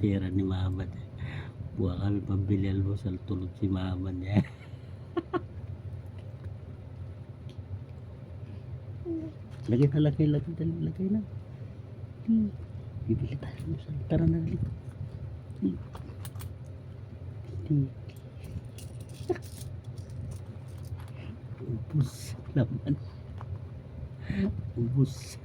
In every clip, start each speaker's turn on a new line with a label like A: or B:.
A: Tira ni mama. Buwa kami pambili almusal, tulog si mama niya. Lagay na, lagay na. Bibili tayo almusal. Tara na, dali. Ubus naman. Ubus.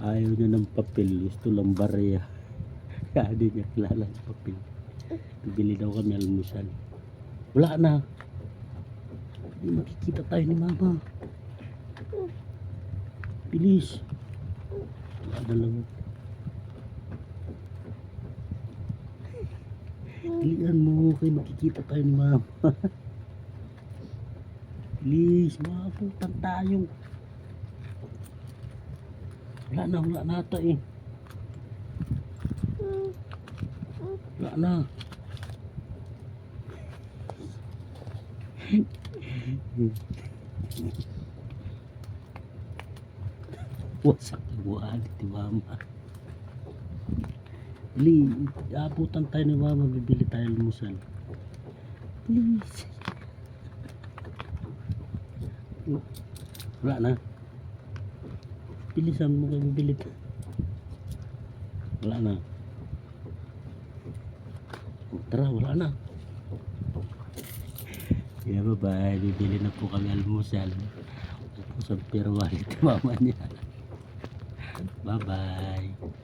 A: Ayaw niya ng papel, gusto lang barya. Kaya di niya kilala ng papel. Bibili daw kami almusal. Wala na. Hindi makikita tayo ni mama. Bilis. Wala na lang. Bilihan mo kayo, makikita tayo ni mama. Bilis, mapuntan tayo. Wala na ata eh. Wala na. Wasak yung buwan ni mama. Bili, abutan tayo ni mama, bibili tayo almusal. Please. Wala na. Bilisan mo kayo, bibili tayo. Wala na. Tara, wala na. Yeah, bye-bye. Bibili na po kami almusal. Sa pero walit mama niya. Bye-bye.